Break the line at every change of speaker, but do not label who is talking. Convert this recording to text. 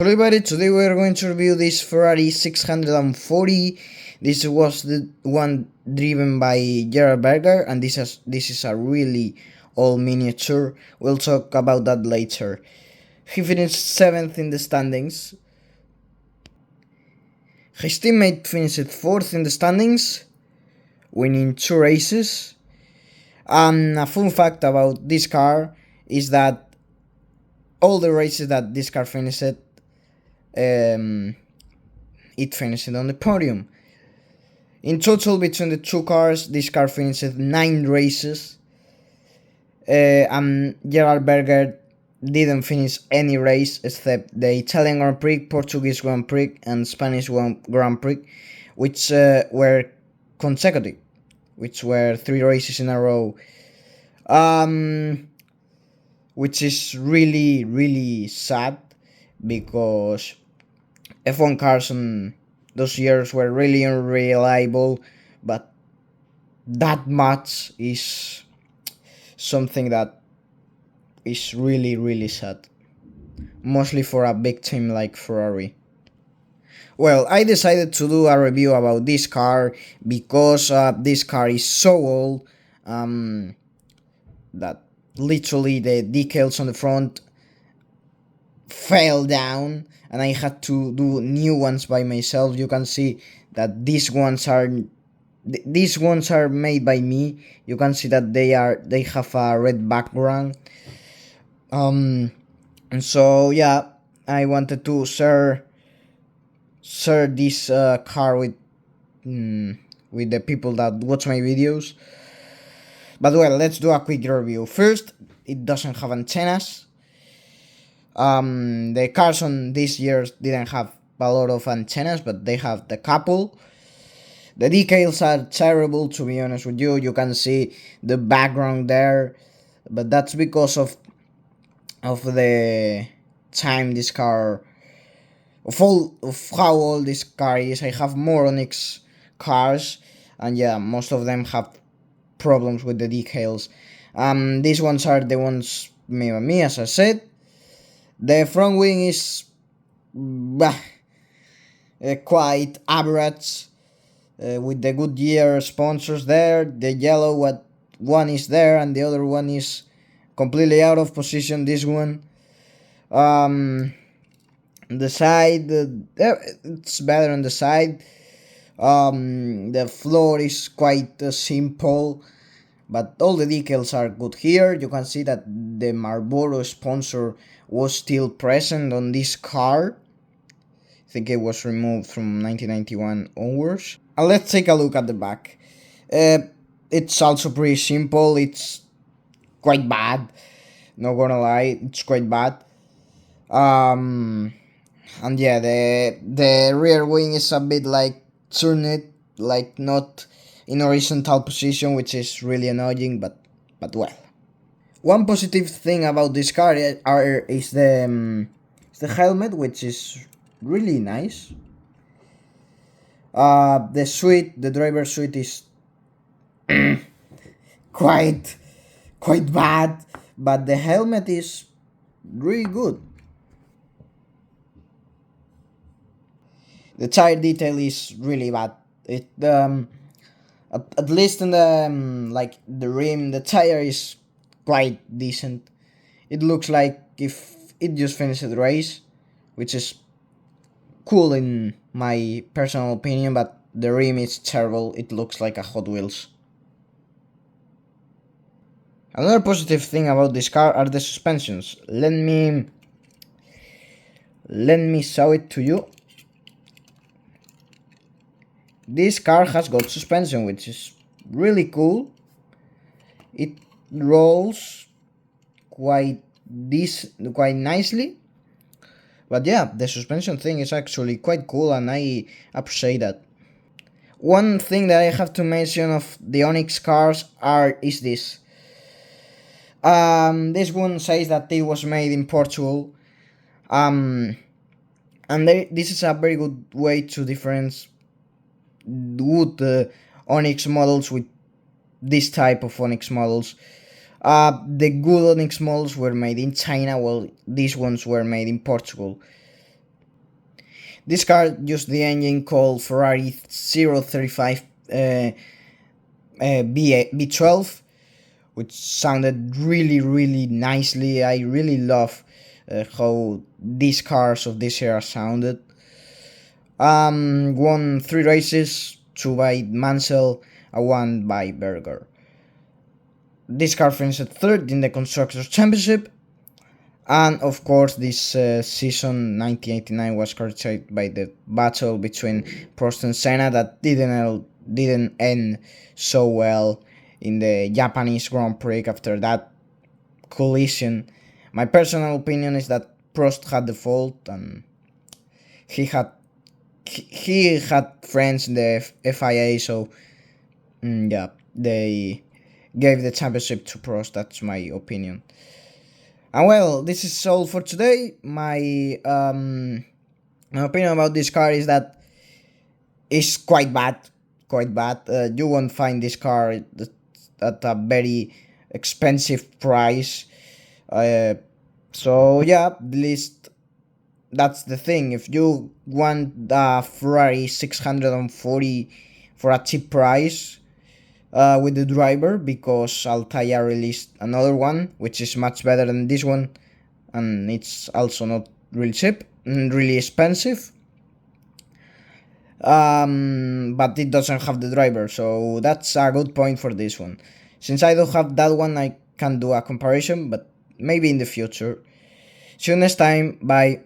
Hello everybody, today we are going to review this Ferrari 640. This was the one driven by Gerhard Berger, and this is a really old miniature. We'll talk about that later. He finished 7th in the standings. His teammate finished 4th in the standings, winning 2 races. And a fun fact about this car is that all the races that this car finished, it finished on the podium. In total, between the two cars, this car finished 9 races. And Gerhard Berger didn't finish any race except the Italian Grand Prix, Portuguese Grand Prix, and Spanish Grand Prix, which were consecutive, which were 3 races in a row. Which is really, really sad because F1 cars in those years were really unreliable, but that much is something that is really, really sad, mostly for a big team like Ferrari. Well, I decided to do a review about this car because this car is so old that literally the decals on the front fell down and I had to do new ones by myself. You can see that these ones are made by me. You can see that they have a red background. And so yeah, I wanted to share this car with the people that watch my videos. But well, let's do a quick review. First, it doesn't have antennas. The cars on these years didn't have a lot of antennas, but they have the couple. The decals are terrible, to be honest with you. You can see the background there, but that's because of the time this car, of how old this car is. I have more Onyx cars, and yeah, most of them have problems with the decals. These ones are the ones made by me, as I said. The front wing is quite average, with the Goodyear sponsors there. The yellow one is there and the other one is completely out of position. This one, the side, it's better on the side. The floor is quite simple, but all the decals are good here. You can see that the Marlboro sponsor was still present on this car. I think it was removed from 1991 onwards. And let's take a look at the back. It's also pretty simple. It's quite bad. Not gonna lie, it's quite bad. And yeah, the rear wing is a bit like turned, like not in horizontal position, which is really annoying. But well, one positive thing about this car is the helmet, which is really nice. The driver suite is quite bad, but the helmet is really good. The tire detail is really bad. It at least in the like the rim, the tire is quite decent. It looks like if it just finished the race, which is cool in my personal opinion, but the rim is terrible. It looks like a Hot Wheels. Another positive thing about this car are the suspensions. Let me show it to you. This car has got suspension, which is really cool. It rolls quite nicely. But yeah, the suspension thing is actually quite cool and I appreciate that. One thing that I have to mention of the Onyx cars is this. This one says that it was made in Portugal. And this is a very good way to differentiate good Onyx models with this type of Onyx models. The good Onyx models were made in China, while these ones were made in Portugal. This car used the engine called Ferrari 035 B12, which sounded really nicely. I really love how these cars of this era sounded. Won 3 races, 2 by Mansell, and 1 by Berger. This car finished third in the Constructors' Championship, and of course, this season 1989 was characterized by the battle between Prost and Senna that didn't end so well in the Japanese Grand Prix after that collision. My personal opinion is that Prost had the fault, and he had friends in the FIA, so yeah, they gave the championship to Prost. That's my opinion. And well, this is all for today. My opinion about this car is that it's quite bad, quite bad. You won't find this car at a very expensive price. So yeah, at least that's the thing. If you want a Ferrari 640 for a cheap price, with the driver, because Altair released another one which is much better than this one, and it's also not really cheap and really expensive. But it doesn't have the driver, so that's a good point for this one. Since I don't have that one, I can't do a comparison, but maybe in the future. See you next time. Bye.